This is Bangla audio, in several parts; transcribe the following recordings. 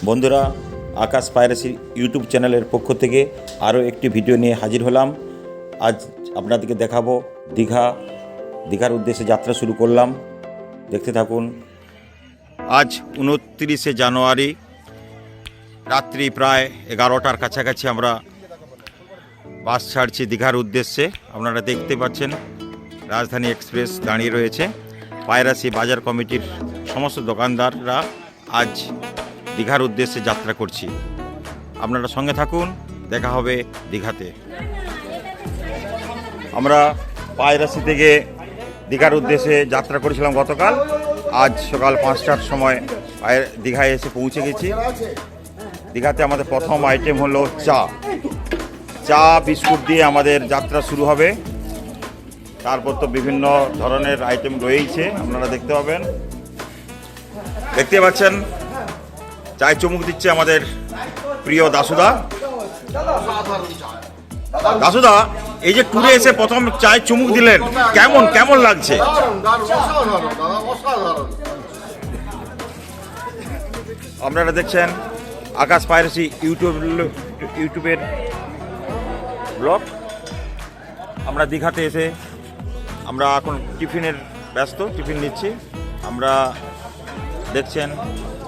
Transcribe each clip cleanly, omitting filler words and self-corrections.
বন্ধুরা, আকাশ পাইরেসি ইউটিউব চ্যানেলের পক্ষ থেকে আরও একটি ভিডিও নিয়ে হাজির হলাম। আজ আপনাদেরকে দেখাবো দীঘার উদ্দেশ্যে যাত্রা শুরু করলাম। দেখতে থাকুন। আজ 29শে জানুয়ারি রাত্রি প্রায় 11টার কাছাকাছি আমরা বাস ছাড়ছি দীঘার উদ্দেশ্যে। আপনারা দেখতে পাচ্ছেন রাজধানী এক্সপ্রেস দাঁড়িয়ে রয়েছে। পাইরেসি বাজার কমিটির সমস্ত দোকানদাররা আজ দীঘার উদ্দেশ্যে যাত্রা করছি। আপনারা সঙ্গে থাকুন, দেখা হবে দীঘাতে। আমরা পাইরেসি থেকে দীঘার উদ্দেশ্যে যাত্রা করেছিলাম গতকাল। আজ সকাল 5টার সময় দীঘায় এসে পৌঁছে গেছি। দীঘাতে আমাদের প্রথম আইটেম হলো চা বিস্কুট দিয়ে আমাদের যাত্রা শুরু হবে। তারপর তো বিভিন্ন ধরনের আইটেম রয়েছে, আপনারা দেখতে পাবেন। দেখতে পাচ্ছেন চায় চুমুক দিচ্ছে আমাদের প্রিয় দাসুদা। দাসুদা, এই যে ট্যুরে এসে প্রথম চায় চুমুক দিলেন, কেমন লাগছে? আপনারা দেখছেন আকাশ পাইরেসি ইউটিউবের ব্লগ। আমরা দীঘাতে এসে আমরা এখন টিফিনের টিফিন নিচ্ছি। আমরা দেখছেন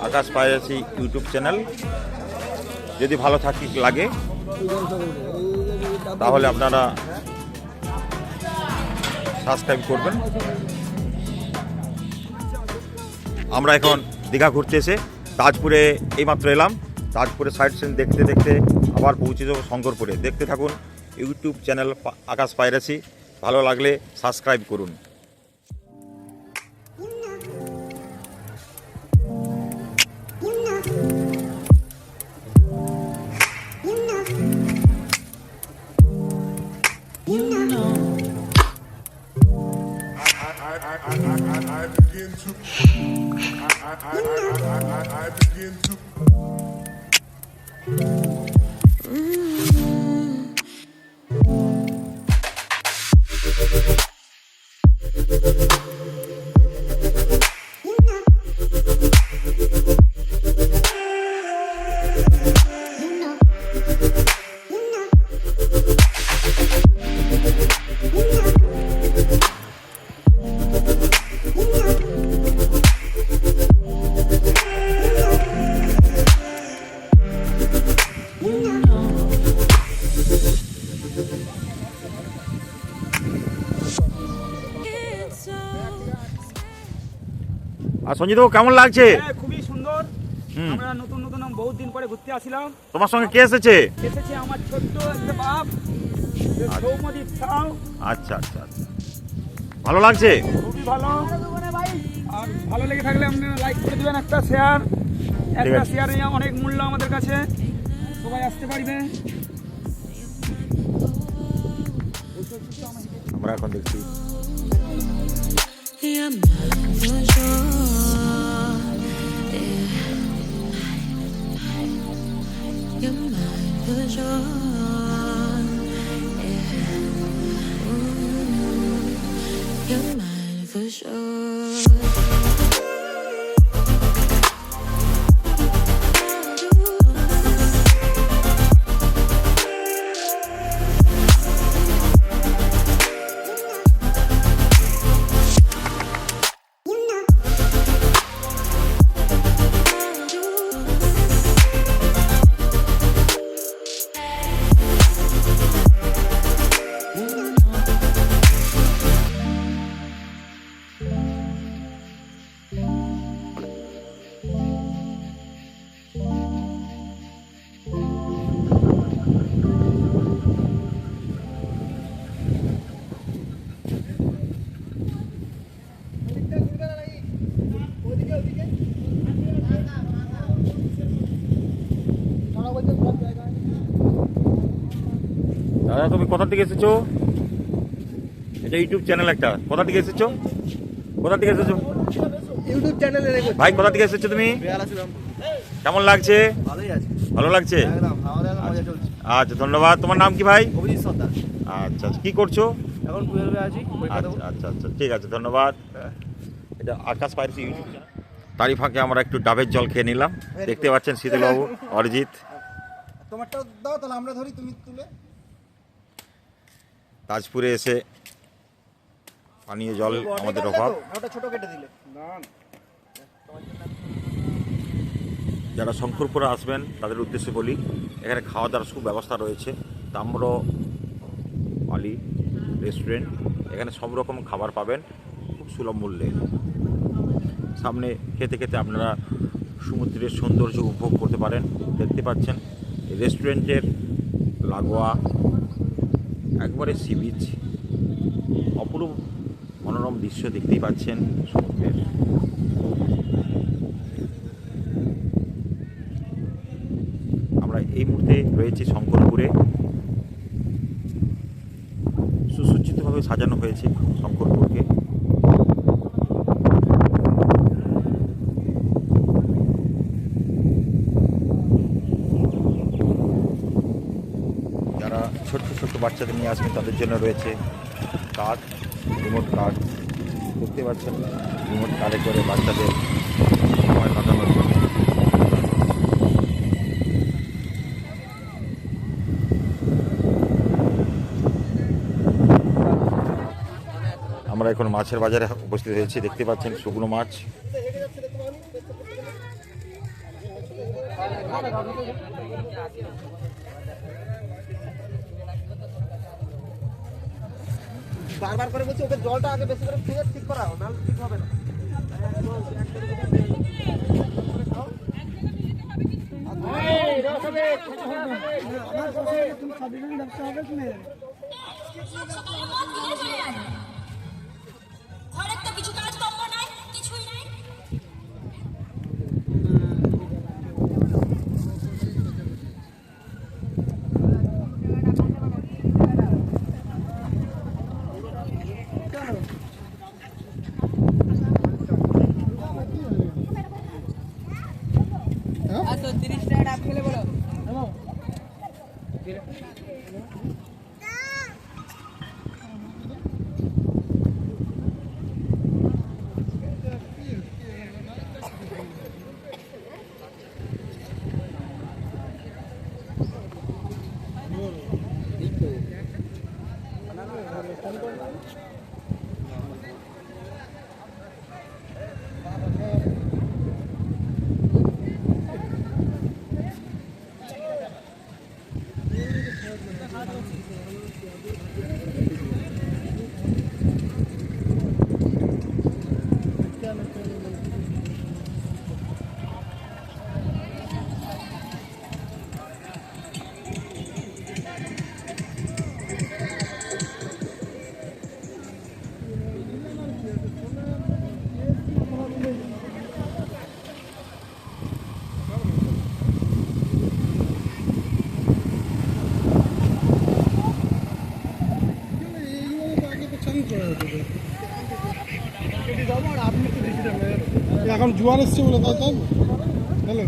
আকাশ পাইরেসি ইউটিউব চ্যানেল। যদি ভালো লাগে তাহলে আপনারা সাবস্ক্রাইব করবেন। আমরা এখন দীঘা ঘুরতে এসে তাজপুরে এইমাত্র এলাম। তাজপুরে সাইট সিন দেখতে দেখতে আবার পৌঁছে যাবো শঙ্করপুরে। দেখতে থাকুন ইউটিউব চ্যানেল আকাশ পাইরেসি। ভালো লাগলে সাবস্ক্রাইব করুন। আর সঞ্জিত, কেমন লাগছে? খুবই সুন্দর। আমরা নতুন বহুত দিন পরে ঘুরতে আসলাম। তোমার সঙ্গে কে এসেছে? আমার ছোট্ট একটা বাপ, সৌমদীপ সাউ। আচ্ছা, ভালো লাগছে? খুবই ভালো। আর ভালো লেগে থাকলে আপনারা লাইক করে দেবেন, একটা শেয়ার অনেক মূল্য আমাদের কাছে। সবাই আসতে পারবে। আমরা এখন দেখছি দাদা, তুমি কোথা থেকে এসেছো? এটা ইউটিউব চ্যানেল একটা। কোথা থেকে এসেছো? ইউটিউব চ্যানেলে ভাই, কোথা থেকে এসেছো তুমি? কেমন লাগছে? ভালো লাগছে। আচ্ছা, ধন্যবাদ। তোমার নাম কি ভাই? আচ্ছা, কি করছো এখন? 12 আছি। আচ্ছা, ঠিক আছে, ধন্যবাদ। এটা আকাশ পাইরেসি ইউটিউব চ্যানেল। তারই ফাঁকে আমরা একটু ডাবের জল খেয়ে নিলাম। দেখতে পাচ্ছেন শীতলবাবু, অরিজিৎ। তোমারটাও দাও, তাহলে আমরা ধরি, তুমি তুলে। তাজপুরে এসে পানীয় জল আমাদের অভাব। ওটা ছোট কেটে দিলে। যারা শঙ্করপুরে আসবেন তাদের উদ্দেশ্যে বলি, এখানে খাওয়া দাওয়ার সুব্যবস্থা রয়েছে। তাম্র পালি রেস্টুরেন্ট, এখানে সব রকম খাবার পাবেন খুব সুলভ মূল্যে। সামনে খেতে খেতে আপনারা সমুদ্রের সৌন্দর্য উপভোগ করতে পারেন। দেখতে পাচ্ছেন এই রেস্টুরেন্টের লাগোয়া একবারে সি বিচ, অপরূপ মনোরম দৃশ্য দেখতেই পাচ্ছেন সমুদ্রের। আমরা এই মুহূর্তে রয়েছি শঙ্করপুরে। সুসজ্জিতভাবে সাজানো হয়েছে শঙ্করপুরকে। যারা ছোট্ট ছোট্ট বাচ্চাদের নিয়ে আসবেন তাদের জন্য রয়েছে কার, রিমোট কার। দেখতে পাচ্ছেন রিমোট কারে করে বাচ্চাদের সময় কাটানোর জন্য। আমরা এখন মাছের বাজারে উপস্থিত হয়েছি। দেখতে পাচ্ছেন শুকনো মাছ। বারবার করে বলছি ওকে জলটা আগে বেশি করে খেয়ে ঠিক করা, নাহলে ঠিক হবে না। ঘরের তো কিছু কাজ কর্ম নাই, কিছুই নাই। আচ্ছা 30 টাকা ডাব খেলে বলো। এখন জোয়ার এসছে বলে তাই তাই হ্যালো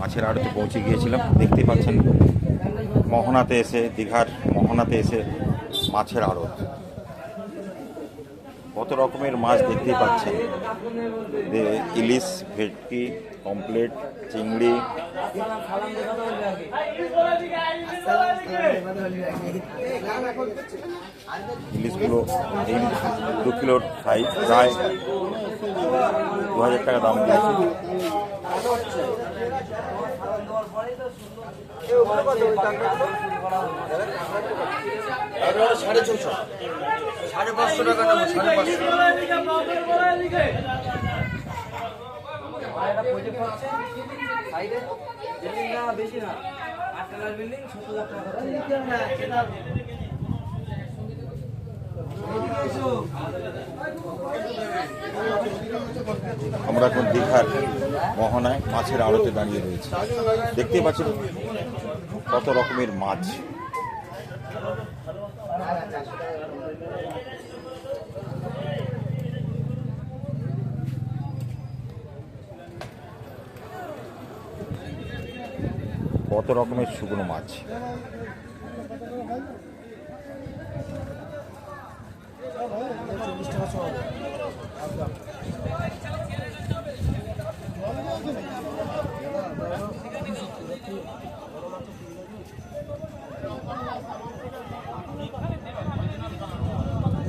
মাছের আড়তে পৌঁছে গিয়েছিলাম। দেখতে পাচ্ছেন মোহনাতে এসে, দীঘার মোহনাতে এসে মাছের আড়ত, কত রকমের মাছ দেখতেই পাচ্ছেন। ইলিশ, ভেটকি, পমফ্রেট, চিংড়ি, ইলিশগুলো এই 2 কিলোর সাইজ, প্রায় 2000 টাকা দাম দিয়েছে। বেশি না 8 টাকার বিল্ডিং 70,000 টাকা। আমরা এখন দীঘার মোহনায় মাছের আড়তে দাঁড়িয়ে রয়েছি। দেখতে পাচ্ছেন কত রকমের মাছ। কত রকমের শুকনো মাছ।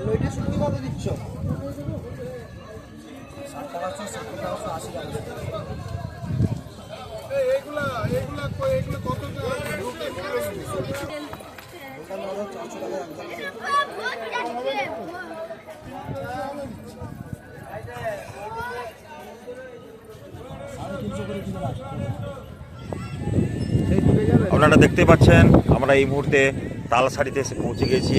ওইটা শুনতে কত দিচ্ছ? এইগুলা কত আপনারা দেখতে পাচ্ছেন আমরা এই মুহূর্তে তালসারিতে এসে পৌঁছে গেছি।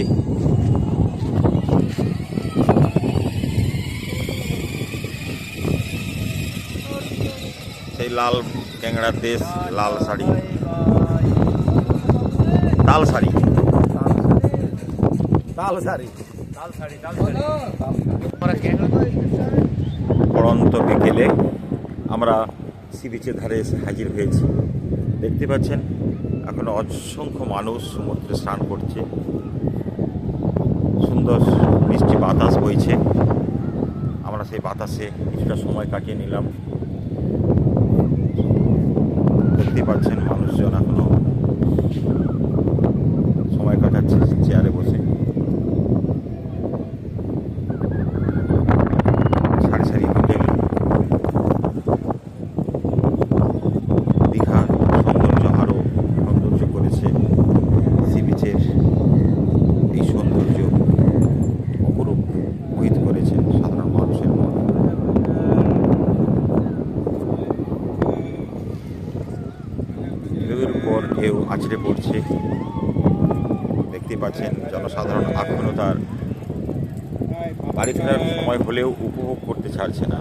সেই লাল ক্যাংড়ার দেশ, লাল শাড়ি, তালসারি। পড়ন্ত বিকেলে আমরা সি বিচের ধারে এসে হাজির হয়েছি। দেখতে পাচ্ছেন এখন অসংখ্য মানুষ সমুদ্রে স্নান করছে। সুন্দর মিষ্টি বাতাস বইছে। আমরা সেই বাতাসে কিছুটা সময় কাটিয়ে নিলাম। দেখতে পাচ্ছেন মানুষজন এখনো সময় কাটাচ্ছে চেয়ারে বসে। সারি সারি হোটেল। দীঘার সৌন্দর্য আরও সৌন্দর্য করেছে। সি বিচের এই সৌন্দর্য অপরূপ মোহিত করেছে সাধারণ মানুষের মন। ঢেউয়ের উপর ঢেউ আছড়ে পড়ছে। দেখতে পাচ্ছেন জনসাধারণ এখনও তার বাড়ি ফেরার সময় হলেও উপভোগ করতে ছাড়ছে না।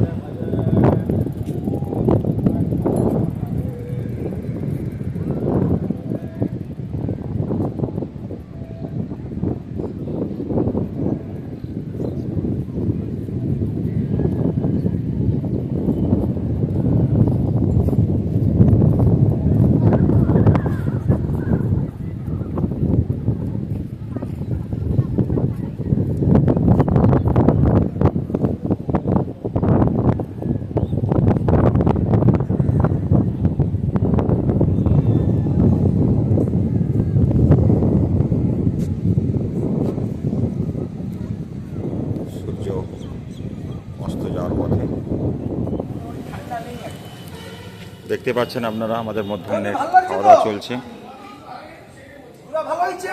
অস্ত যাওয়ার পথে দেখতে পাচ্ছেন আপনারা আমাদের মধ্যাহ্নের খাওয়া দাওয়া চলছে। ভালো হয়েছে?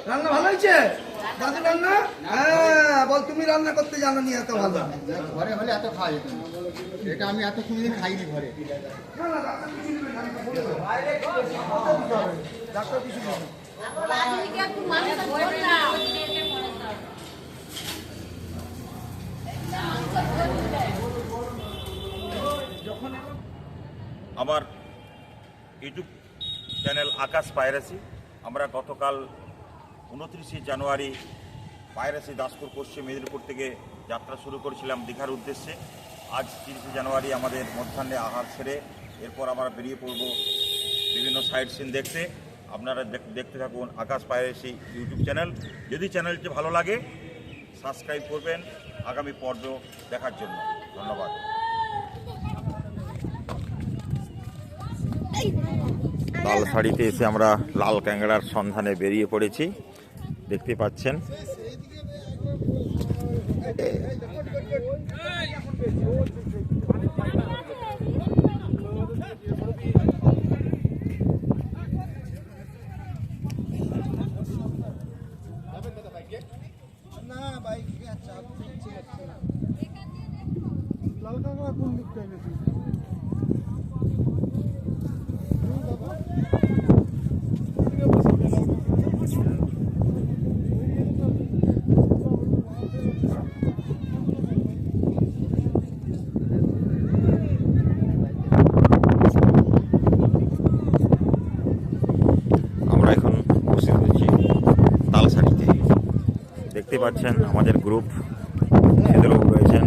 রান্না ভালো হয়েছে? দাদু রান্না? হ্যাঁ, বল তুমি রান্না করতে জানো নি এত ভালো? ঘরে হলে এত খাওয়া যেত না। এটা আমি এত কোনোদিন খাইনি ঘরে। ডাক্তার কিছু বলো। আমার ইউটিউব চ্যানেল আকাশ পাইরেসি। আমরা গতকাল 29শে জানুয়ারি পাইরেসি দাসপুর পশ্চিম মেদিনীপুর থেকে যাত্রা শুরু করেছিলাম দীঘার উদ্দেশ্যে। আজ 30শে জানুয়ারি আমাদের মধ্যাহ্নে আহার ছেড়ে এরপর আমরা বেরিয়ে পড়ব বিভিন্ন সাইট সিন দেখতে। আপনারা দেখতে থাকুন আকাশ পাইরেসি ইউটিউব চ্যানেল। যদি চ্যানেলটি ভালো লাগে সাবস্ক্রাইব করবেন আগামী পর্ব দেখার জন্য। ধন্যবাদ। লাল শাড়িতে এসে আমরা লাল ক্যাংড়ার সন্ধানে বেরিয়ে পড়েছি। দেখতে পাচ্ছেন লাল কাঁকড়া কোন দিকটা বেশি? দেখতেই পাচ্ছেন আমাদের গ্রুপ সুন্দরবাবু রয়েছেন।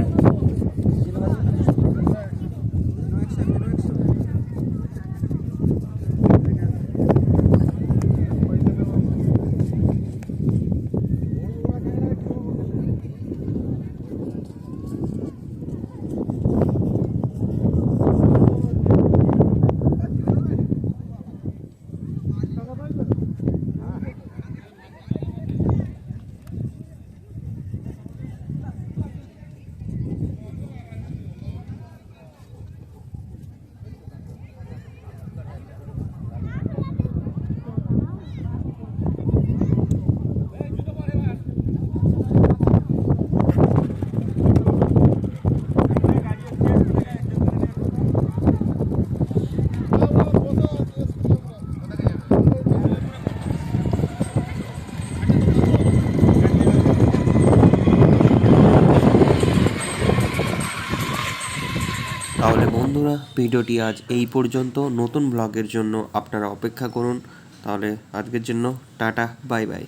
তাহলে বন্ধুরা ভিডিওটি আজ এই পর্যন্ত। নতুন ব্লগের জন্য আপনারা অপেক্ষা করুন। তাহলে আজকের জন্য tata, bye bye.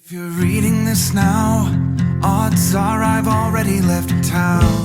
If you're reading this now, odds are I've already left town.